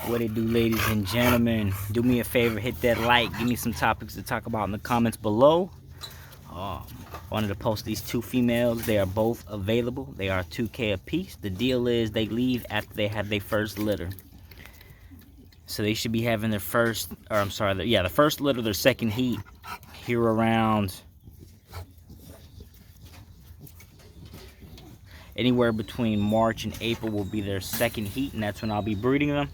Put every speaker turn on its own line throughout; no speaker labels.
What it do, ladies and gentlemen? Do me a favor, hit that like, give me some topics to talk about in the comments below. Wanted to post these two females. They are both available. They are $2K a piece. The deal is they leave after they have their first litter. So they should be having their first, or I'm sorry, the first litter, their second heat here around anywhere between March and April will be their second heat, and that's when I'll be breeding them.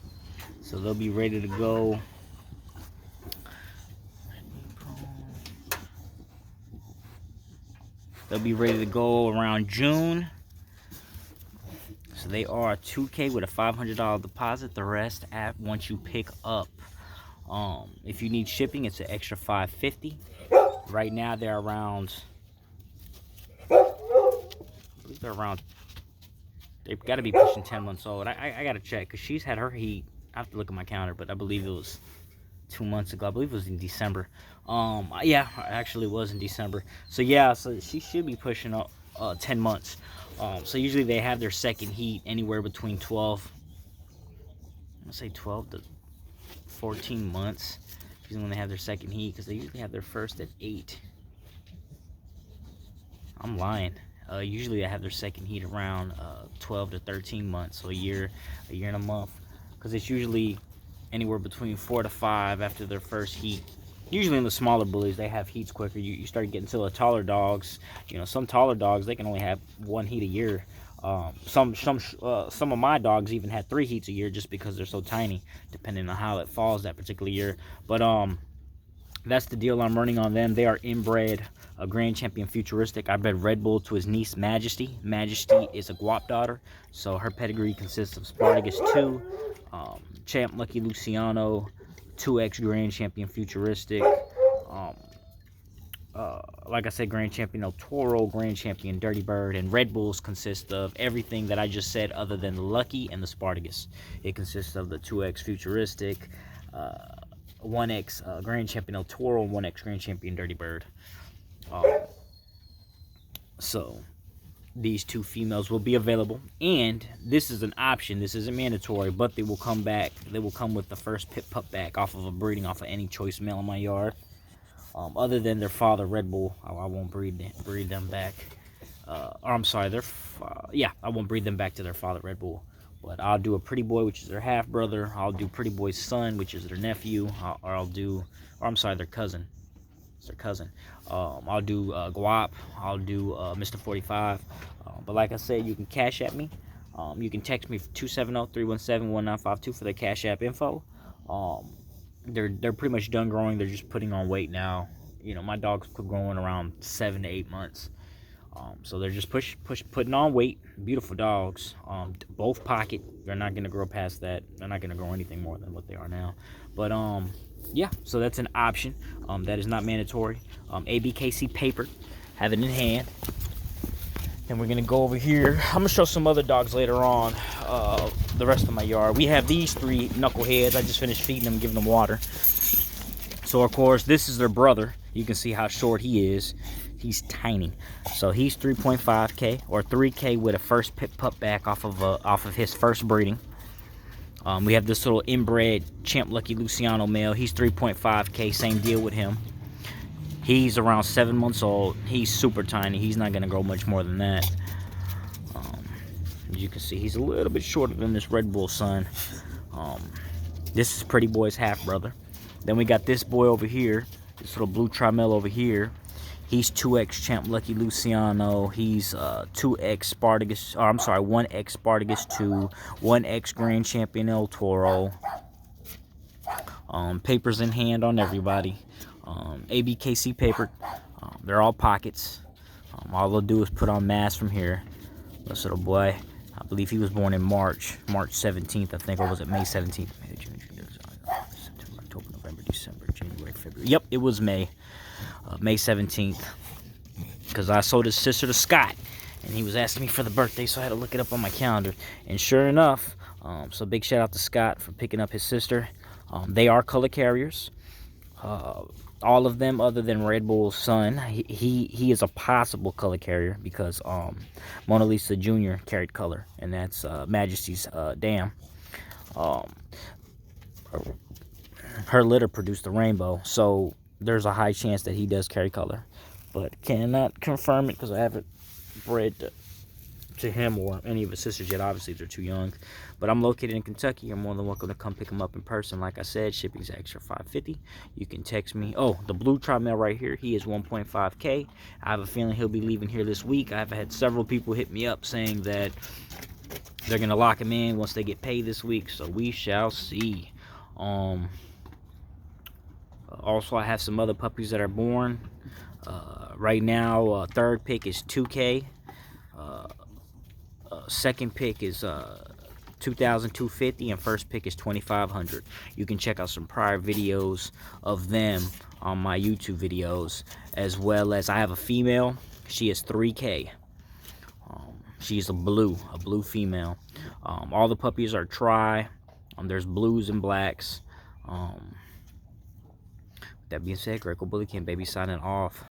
So they'll be ready to go. They'll be ready to go around June. So they are $2K with a $500 deposit. The rest once you pick up. If you need shipping, it's an extra $550. Right now they're around, I believe they're around, they've got to be pushing 10 months old. I got to check because she's had her heat. I have to look at my calendar, but I believe it was 2 months ago. I believe it was in December. Yeah, actually it was in December. So yeah, so she should be pushing up 10 months. So usually they have their second heat anywhere between 12, let's say 12 to 14 months. Usually when they have their second heat, because they usually have their first at 8. I'm lying. Usually I have their second heat around 12 to 13 months, so a year and a month. Because it's usually anywhere between 4 to 5 after their first heat. Usually in the smaller bullies, they have heats quicker. You start getting to the taller dogs. You know, some taller dogs, they can only have 1 heat a year. Some of my dogs even had 3 heats a year just because they're so tiny, depending on how it falls that particular year. But that's the deal I'm running on them. They are inbred Grand Champion Futuristic. I bred Red Bull to his niece Majesty. Majesty is a guap daughter, so her pedigree consists of Spartacus 2, Champ Lucky Luciano, 2X Grand Champion Futuristic, like I said, Grand Champion El Toro, Grand Champion Dirty Bird, and Red Bulls consist of everything that I just said other than the Lucky and the Spartacus. It consists of the 2X Futuristic, 1X Grand Champion El Toro, and 1X Grand Champion Dirty Bird. So these two females will be available, and this is an option. This isn't mandatory, but they will come back. They will come with the first pit pup back off of a breeding off of any choice male in my yard. Other than their father Red Bull, I won't breed them back. Or I'm sorry, I won't breed them back to their father Red Bull. But I'll do a Pretty Boy, which is their half brother. I'll do Pretty Boy's son, which is their nephew. Their cousin. It's their cousin. I'll do Guap. I'll do Mr. 45. But like I said, you can cash at me. You can text me 270-317-1952 for the Cash App info. They're pretty much done growing. They're just putting on weight now. You know, my dogs quit growing around 7 to 8 months. So they're just putting on weight. Beautiful dogs. Both pocket. They're not gonna grow past that. They're not gonna grow anything more than what they are now. But yeah. So that's an option. That is not mandatory. abkc paper. Have it in hand. Then we're gonna go over here. I'm gonna show some other dogs later on. The rest of my yard. We have these 3 knuckleheads. I just finished feeding them, giving them water. So of course, this is their brother. You can see how short he is. He's tiny. So he's 3.5K or 3K with a first pit pup back off of his first breeding. We have this little inbred Champ Lucky Luciano male. He's 3.5K. Same deal with him. He's around 7 months old. He's super tiny. He's not going to grow much more than that. As you can see, he's a little bit shorter than this Red Bull son. This is Pretty Boy's half brother. Then we got this boy over here, this little blue trimel over here. He's 2X Champ Lucky Luciano. He's 2X Spartacus, or I'm sorry, 1X Spartacus 2, 1X Grand Champion El Toro. Papers in hand on everybody. abkc paper. They're all pockets. All they'll do is put on mass from here. This little boy, I believe he was born in March 17th, I think, or was it May 17th? May, June, September, October, November, December, January, February. Yep, it was May 17th, because I sold his sister to Scott, and he was asking me for the birthday, so I had to look it up on my calendar. And sure enough, so big shout out to Scott for picking up his sister. They are color carriers. All of them other than Red Bull's son. He is a possible color carrier because Mona Lisa Jr. carried color, and that's Majesty's dam. her litter produced the rainbow, so there's a high chance that he does carry color, but cannot confirm it because I haven't bred to him or any of his sisters yet. Obviously they're too young, but I'm located in Kentucky. You're more than welcome to come pick them up in person. Like I said, shipping's extra $5.50. You can text me. Oh, the blue tri-male right here, he is 1.5K. I have a feeling he'll be leaving here this week. I've had several people hit me up saying that they're gonna lock him in once they get paid this week, so we shall see. Also, I have some other puppies that are born right now. Third pick is 2K. Second pick is 2,250, and first pick is 2,500. You can check out some prior videos of them on my YouTube videos, as well as I have a female. She is 3K. She's a blue female. All the puppies are tri. There's blues and blacks. That being said, Greco Bully King, baby, signing off.